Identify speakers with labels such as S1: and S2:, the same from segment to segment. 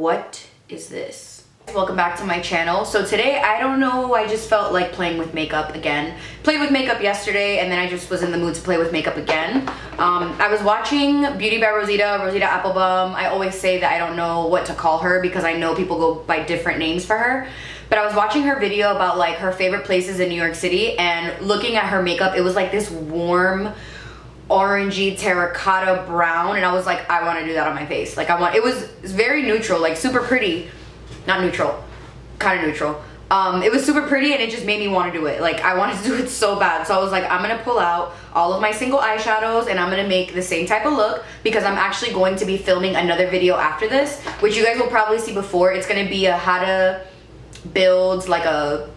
S1: what is this? Welcome back to my channel. So today, I don't know, I just felt like playing with makeup again. Played with makeup yesterday and then I just was in the mood to play with makeup again. I was watching Beauty by Rosita Applebum. I always say that I don't know what to call her because I know people go by different names for her. But I was watching her video about like her favorite places in New York City, and looking at her makeup, it was like this warm orangey terracotta brown, and I was like, I want to do that on my face. Like it's very neutral, like super pretty. Not neutral, kind of neutral. It was super pretty and it just made me want to do it. Like I wanted to do it so bad. So I was like, I'm gonna pull out all of my single eyeshadows and I'm gonna make the same type of look, because I'm actually going to be filming another video after this, which you guys will probably see before. It's gonna be a how to build like a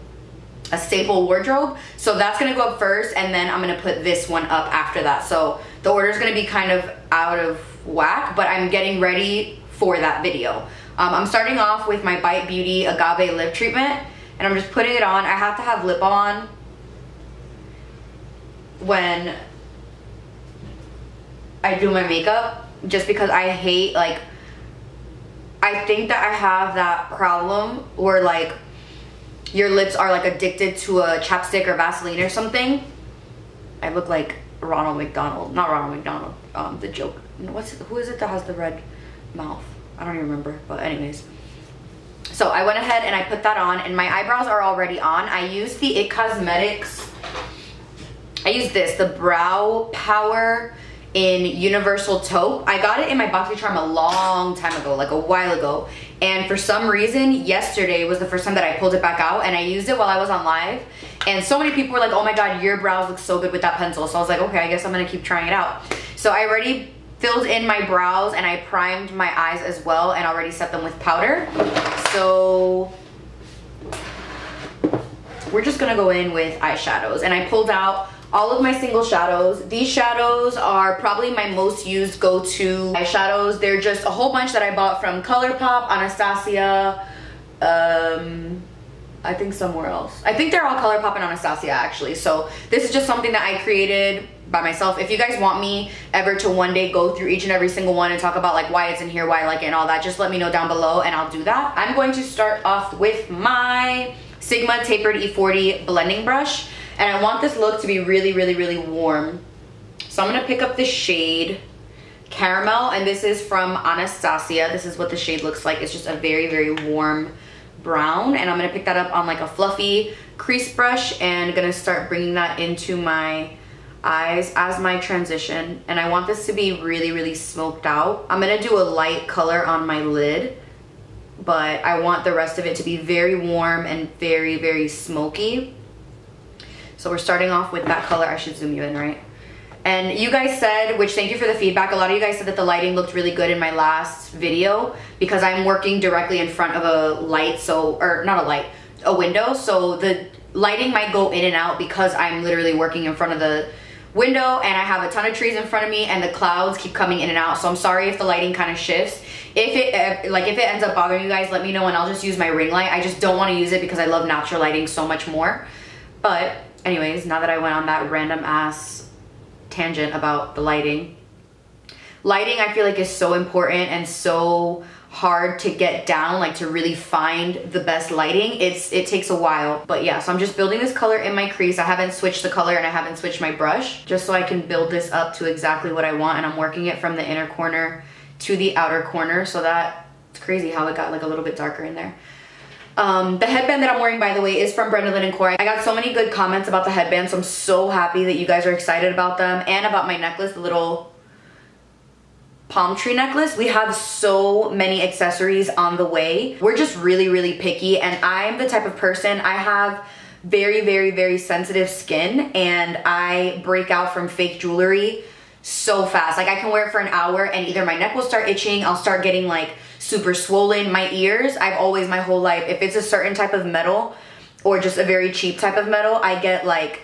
S1: staple wardrobe. So that's gonna go up first, and then I'm gonna put this one up after that. So the order is gonna be kind of out of whack, but I'm getting ready for that video. I'm starting off with my Bite Beauty Agave Lip Treatment, and I'm just putting it on. I have to have lip on when I do my makeup, just because I hate, like, I think that I have that problem where like your lips are like addicted to a chapstick or Vaseline or something. I look like Ronald McDonald, not Ronald McDonald, the joke. Who is it that has the red mouth? I don't even remember, but anyways. So I went ahead and I put that on, and my eyebrows are already on. I used the IT Cosmetics, I used this, the Brow Power in Universal Taupe. I got it in my BoxyCharm a long time ago, like a while ago. And for some reason, yesterday was the first time that I pulled it back out, and I used it while I was on live. And so many people were like, oh my God, your brows look so good with that pencil. So I was like, okay, I guess I'm gonna keep trying it out. So I already filled in my brows and I primed my eyes as well, and already set them with powder. So we're just gonna go in with eyeshadows, and I pulled out all of my single shadows. These shadows are probably my most used go-to eyeshadows. They're just a whole bunch that I bought from Colourpop, Anastasia, I think somewhere else. I think they're all Colourpop and Anastasia actually. So this is just something that I created by myself. If you guys want me ever to one day go through each and every single one and talk about like why it's in here, why I like it and all that, just let me know down below and I'll do that. I'm going to start off with my Sigma Tapered E40 blending brush, and I want this look to be really, really, really warm. So I'm gonna pick up the shade Caramel, and this is from Anastasia. This is what the shade looks like. It's just a very, very warm brown, and I'm gonna pick that up on like a fluffy crease brush and gonna start bringing that into my eyes as my transition. And I want this to be really, really smoked out. I'm gonna do a light color on my lid, but I want the rest of it to be very warm and very, very smoky. So we're starting off with that color. I should zoom you in, right? And you guys said, which thank you for the feedback, a lot of you guys said that the lighting looked really good in my last video because I'm working directly in front of a light, or not a light, a window. So the lighting might go in and out because I'm literally working in front of the window and I have a ton of trees in front of me and the clouds keep coming in and out. So I'm sorry if the lighting kind of shifts. If it ends up bothering you guys, let me know and I'll just use my ring light. I just don't want to use it because I love natural lighting so much more. But anyways, now that I went on that random ass tangent about the lighting I feel like is so important and so hard to get down, like to really find the best lighting. It takes a while, but yeah. So I'm just building this color in my crease. I haven't switched the color and I haven't switched my brush, just so I can build this up to exactly what I want. And I'm working it from the inner corner to the outer corner, so that it's crazy how it got like a little bit darker in there. The headband that I'm wearing, by the way, is from Brenda Lynn & Co. I got so many good comments about the headband, so I'm so happy that you guys are excited about them, and about my necklace, the little palm tree necklace. We have so many accessories on the way. We're just really, really picky, and I'm the type of person, I have very, very, very sensitive skin, and I break out from fake jewelry so fast. Like I can wear it for an hour and either my neck will start itching, I'll start getting like super swollen. My ears, I've always, my whole life, if it's a certain type of metal or just a very cheap type of metal, I get like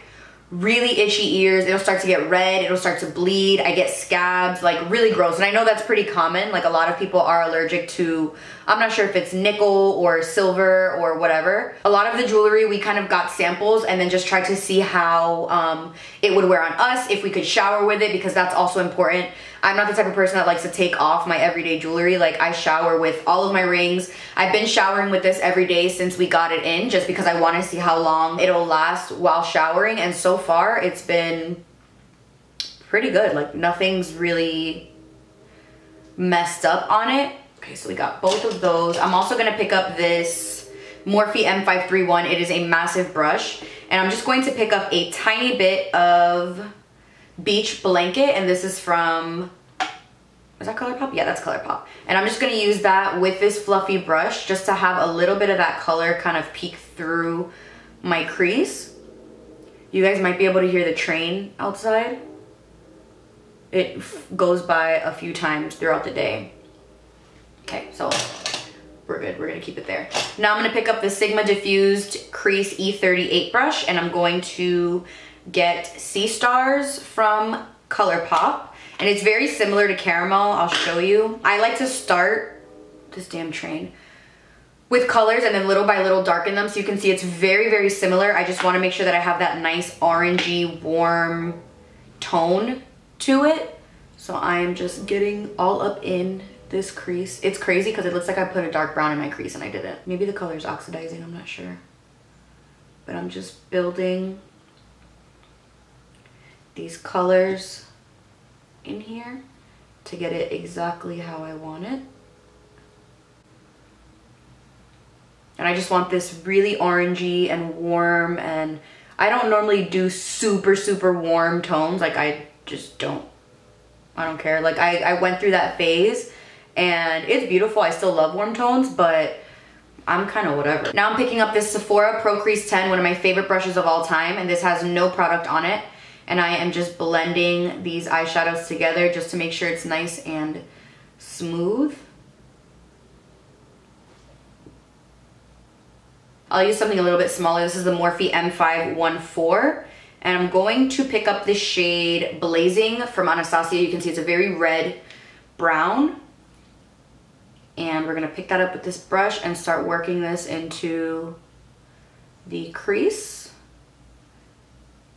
S1: really itchy ears. It'll start to get red, it'll start to bleed, I get scabs, like really gross. And I know that's pretty common, like a lot of people are allergic to, I'm not sure if it's nickel or silver or whatever. A lot of the jewelry, we kind of got samples and then just tried to see how it would wear on us, if we could shower with it, because that's also important. I'm not the type of person that likes to take off my everyday jewelry. Like, I shower with all of my rings. I've been showering with this every day since we got it in, just because I want to see how long it'll last while showering. And so far, it's been pretty good. Like, nothing's really messed up on it. Okay, so we got both of those. I'm also gonna pick up this Morphe M531. It is a massive brush. And I'm just going to pick up a tiny bit of Beach Blanket. And this is from, is that Colourpop? Yeah, that's Colourpop. And I'm just gonna use that with this fluffy brush just to have a little bit of that color kind of peek through my crease. You guys might be able to hear the train outside. It goes by a few times throughout the day. Okay, so we're good. We're gonna keep it there. Now I'm gonna pick up the Sigma Diffused Crease E38 brush, and I'm going to get Sea Stars from Colourpop. And it's very similar to Caramel. I'll show you. I like to start this damn train with colors and then little by little darken them, so you can see it's very, very similar. I just want to make sure that I have that nice orangey, warm tone to it. So I'm just getting all up in this crease. It's crazy because it looks like I put a dark brown in my crease and I didn't. Maybe the color's oxidizing, I'm not sure. But I'm just building these colors in here to get it exactly how I want it. And I just want this really orangey and warm, and I don't normally do super, super warm tones. Like, I just don't. I don't care. Like, I went through that phase and it's beautiful. I still love warm tones, but I'm kind of whatever. Now I'm picking up this Sephora Pro Crease 10, one of my favorite brushes of all time, and this has no product on it. And I am just blending these eyeshadows together just to make sure it's nice and smooth. I'll use something a little bit smaller. This is the Morphe M514. And I'm going to pick up the shade Blazing from Anastasia. You can see it's a very red brown. And we're gonna pick that up with this brush and start working this into the crease.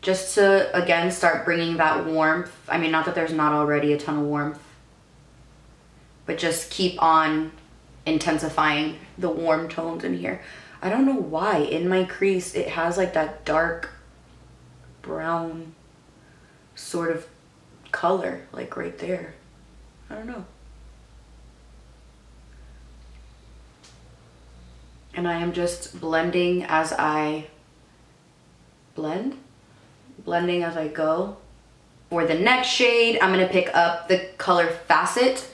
S1: Just to, again, start bringing that warmth. I mean, not that there's not already a ton of warmth, but just keep on intensifying the warm tones in here. I don't know why in my crease it has like that dark brown sort of color, like right there. I don't know. And I am just blending as I blend. Blending as I go. For the next shade, I'm gonna pick up the color Facet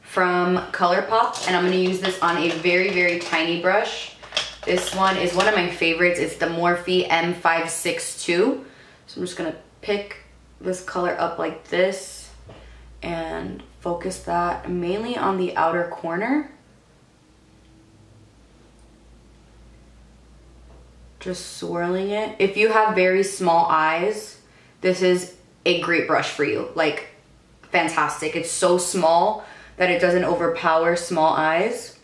S1: from Colourpop, and I'm gonna use this on a very, very tiny brush. This one is one of my favorites. It's the Morphe M562. So I'm just gonna pick this color up like this and focus that mainly on the outer corner. Just swirling it. If you have very small eyes, this is a great brush for you. Like, fantastic. It's so small that it doesn't overpower small eyes.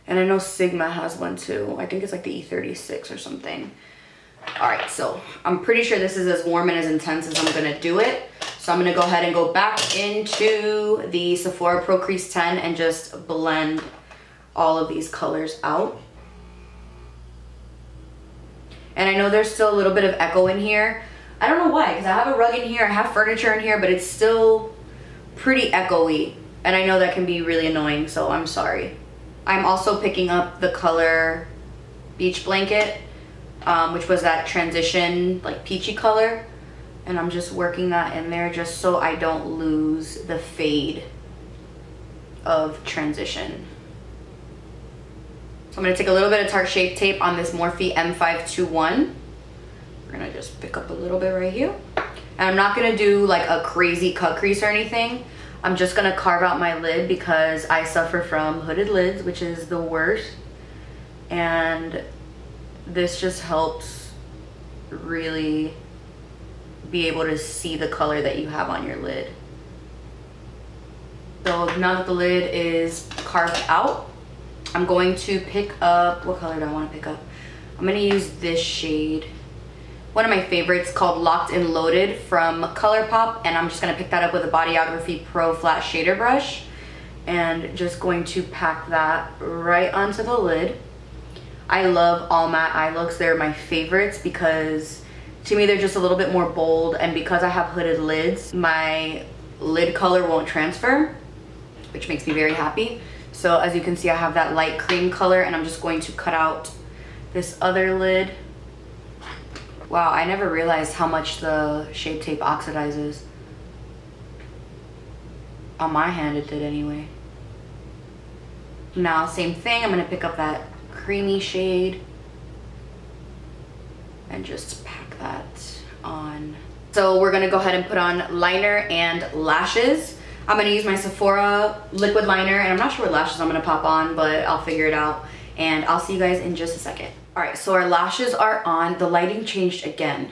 S1: And I know Sigma has one too. I think it's like the E36 or something. All right, so I'm pretty sure this is as warm and as intense as I'm gonna do it. So I'm gonna go ahead and go back into the Sephora Pro Crease 10 and just blend all of these colors out. And I know there's still a little bit of echo in here. I don't know why, because I have a rug in here, I have furniture in here, but it's still pretty echoey. And I know that can be really annoying, so I'm sorry. I'm also picking up the color Beach Blanket, which was that transition, like peachy color. And I'm just working that in there just so I don't lose the fade of transition. So I'm gonna take a little bit of Tarte Shape Tape on this Morphe M521. We're gonna just pick up a little bit right here. And I'm not gonna do like a crazy cut crease or anything. I'm just gonna carve out my lid because I suffer from hooded lids, which is the worst. And this just helps really be able to see the color that you have on your lid. So now that the lid is carved out, I'm going to pick up, what color do I want to pick up? I'm going to use this shade. one of my favorites called Locked and Loaded from Colourpop, and I'm just gonna pick that up with a Bodyography Pro flat shader brush and just going to pack that right onto the lid. I love all matte eye looks. They're my favorites because to me they're just a little bit more bold, and because I have hooded lids, my lid color won't transfer, which makes me very happy. So as you can see, I have that light cream color, and I'm just going to cut out this other lid. Wow, I never realized how much the Shape Tape oxidizes. On my hand it did anyway. Now same thing, I'm gonna pick up that creamy shade and just pack that on. So we're gonna go ahead and put on liner and lashes. I'm gonna use my Sephora liquid liner, and I'm not sure what lashes I'm gonna pop on, but I'll figure it out, and I'll see you guys in just a second. All right, so our lashes are on. The lighting changed again.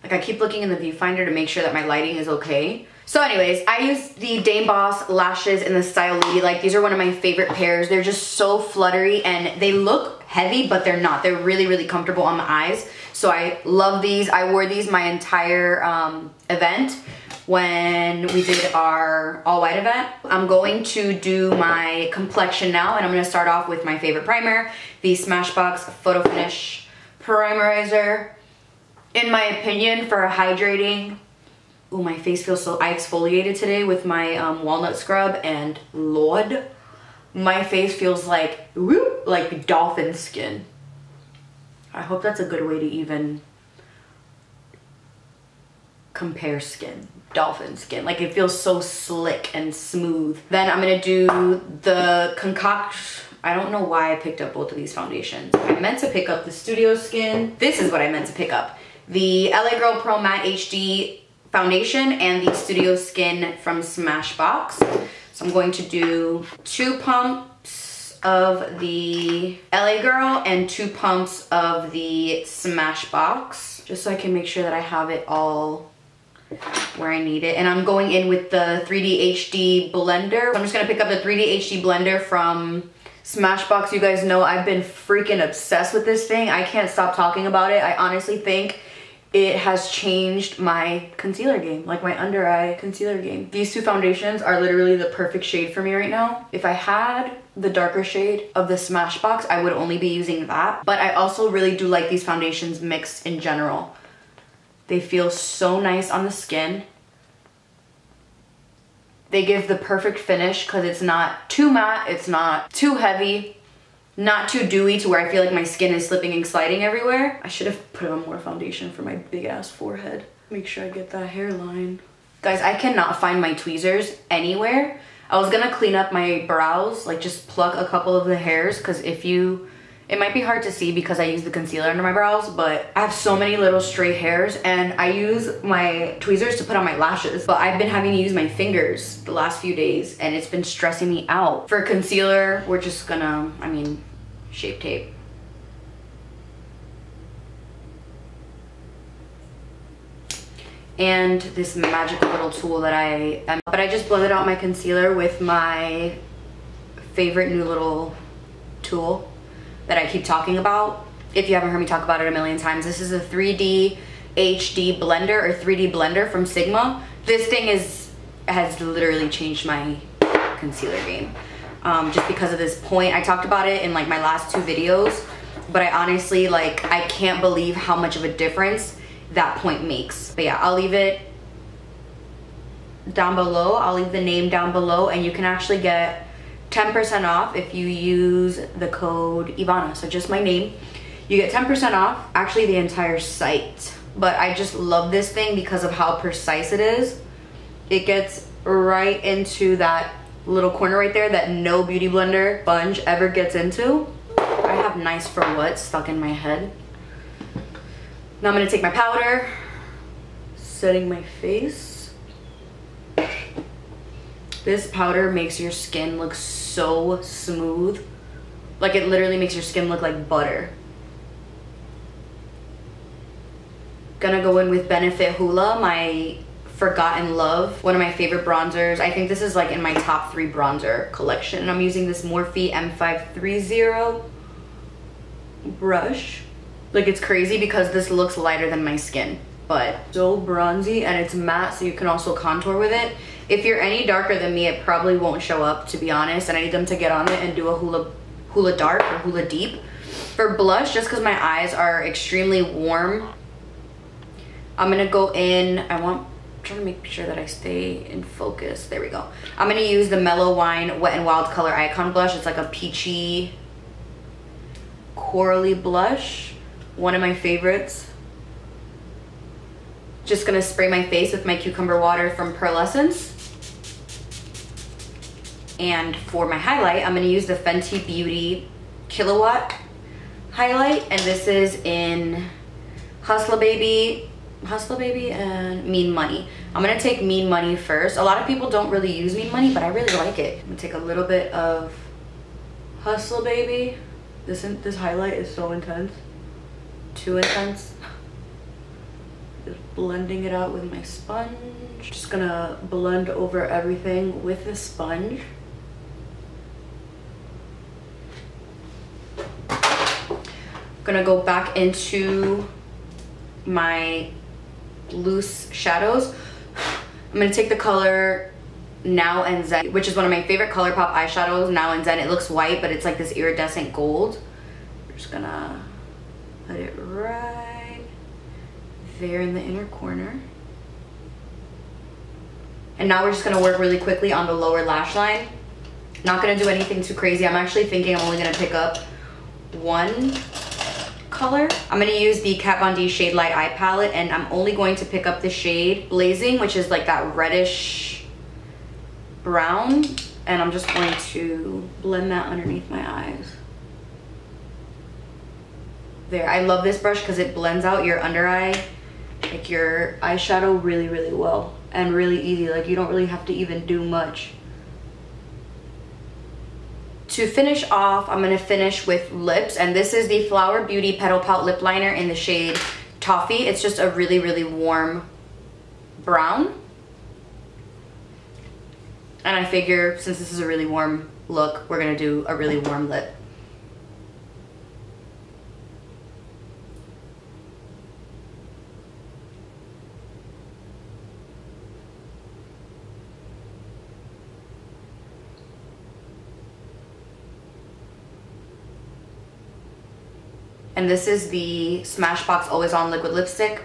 S1: Like, I keep looking in the viewfinder to make sure that my lighting is okay. So anyways, I use the Dame Boss lashes in the style Ladylike. These are one of my favorite pairs. They're just so fluttery, and they look heavy, but they're not. They're really, really comfortable on the eyes. So I love these. I wore these my entire event when we did our all white event. I'm going to do my complexion now, and I'm gonna start off with my favorite primer, the Smashbox Photo Finish Primerizer. In my opinion, for hydrating, ooh, my face feels so, I exfoliated today with my walnut scrub, and Lord, my face feels like, whoop, like dolphin skin. I hope that's a good way to even compare skin. Dolphin skin. Like, it feels so slick and smooth. Then I'm gonna do the concoction. I don't know why I picked up both of these foundations. I meant to pick up the Studio Skin. This is what I meant to pick up. The LA Girl Pro Matte HD foundation and the Studio Skin from Smashbox. So I'm going to do 2 pumps of the LA Girl and 2 pumps of the Smashbox, just so I can make sure that I have it all where I need it. And I'm going in with the 3D HD blender. I'm just gonna pick up the 3D HD blender from Smashbox. You guys know I've been freaking obsessed with this thing. I can't stop talking about it. I honestly think it has changed my concealer game, like my under eye concealer game. These 2 foundations are literally the perfect shade for me right now. If I had the darker shade of the Smashbox, I would only be using that. But I also really do like these foundations mixed in general. They feel so nice on the skin. They give the perfect finish because it's not too matte, it's not too heavy, not too dewy to where I feel like my skin is slipping and sliding everywhere. I should have put on more foundation for my big ass forehead. Make sure I get that hairline. Guys, I cannot find my tweezers anywhere. I was gonna clean up my brows, like just pluck a couple of the hairs, because it might be hard to see because I use the concealer under my brows, but I have so many little stray hairs, and I use my tweezers to put on my lashes, but I've been having to use my fingers the last few days, and it's been stressing me out. For concealer, we're just gonna, Shape Tape. And this magical little tool that but I just blended out my concealer with my favorite new little tool that I keep talking about. If you haven't heard me talk about it a million times, this is a 3D HD blender, or 3D blender from Sigma. This thing has literally changed my concealer game. Just because of this point. I talked about it in like my last 2 videos, but I honestly, like, I can't believe how much of a difference that point makes. But yeah, I'll leave it down below. I'll leave the name down below, and you can actually get 10% off if you use the code Ivana. So just my name, you get 10% off, actually the entire site. But I just love this thing because of how precise it is. It gets right into that little corner right there that no beauty blender sponge ever gets into. I have nice for what stuck in my head. Now I'm gonna take my powder, setting my face. This powder makes your skin look so smooth. Like, it literally makes your skin look like butter. Gonna go in with Benefit Hoola, my Forgotten Love, one of my favorite bronzers. I think this is like in my top 3 bronzer collection. And I'm using this Morphe M530 brush. Like, it's crazy because this looks lighter than my skin, but so bronzy, and it's matte, so you can also contour with it. If you're any darker than me, it probably won't show up, to be honest, and I need them to get on it and do a Hoola Dark or Hoola Deep. For blush, just because my eyes are extremely warm, I'm gonna go in, I'm trying to make sure that I stay in focus. There we go. I'm gonna use the Mellow Wine Wet n Wild Color Icon Blush. It's like a peachy, corally blush. One of my favorites. Just gonna spray my face with my cucumber water from Pearlescence. And for my highlight, I'm gonna use the Fenty Beauty Killawatt Highlight. And this is in Hustla Baby and Mean Money. I'm gonna take Mean Money first. A lot of people don't really use Mean Money, but I really like it. I'm gonna take a little bit of Hustla Baby. This highlight is so intense. Too intense. Just blending it out with my sponge. Just gonna blend over everything with the sponge. Gonna go back into my loose shadows. I'm gonna take the color Now and Zen, which is one of my favorite Colourpop eyeshadows. Now and Zen. It looks white, but it's like this iridescent gold. We're just gonna put it right there in the inner corner. And now we're just gonna work really quickly on the lower lash line. Not gonna do anything too crazy. I'm actually thinking I'm only gonna pick up one color. I'm gonna use the Kat Von D Shade Light Eye Palette, and I'm only going to pick up the shade Blazing, which is like that reddish brown, and I'm just going to blend that underneath my eyes. There, I love this brush because it blends out your under eye, like your eyeshadow really, really well, and really easy. Like, you don't really have to even do much. To finish off, I'm gonna finish with lips, and this is the Flower Beauty Petal Pout Lip Liner in the shade Toffee. It's just a really, really warm brown. And I figure since this is a really warm look, we're gonna do a really warm lip. And this is the Smashbox Always On Liquid Lipstick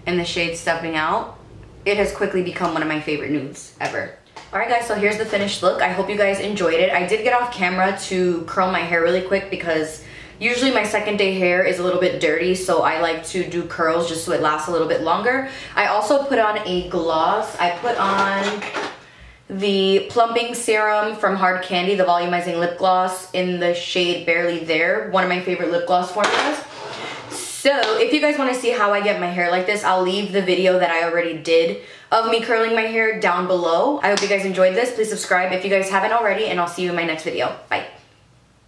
S1: in the shade Stepping Out. It has quickly become one of my favorite nudes ever. Alright guys, so here's the finished look. I hope you guys enjoyed it. I did get off camera to curl my hair really quick because usually my second day hair is a little bit dirty, so I like to do curls just so it lasts a little bit longer. I also put on a gloss. I put on the Plumping Serum from Hard Candy, the volumizing lip gloss in the shade Barely There, one of my favorite lip gloss formulas. So if you guys want to see how I get my hair like this, I'll leave the video that I already did of me curling my hair down below. I hope you guys enjoyed this. Please subscribe if you guys haven't already, and I'll see you in my next video. Bye.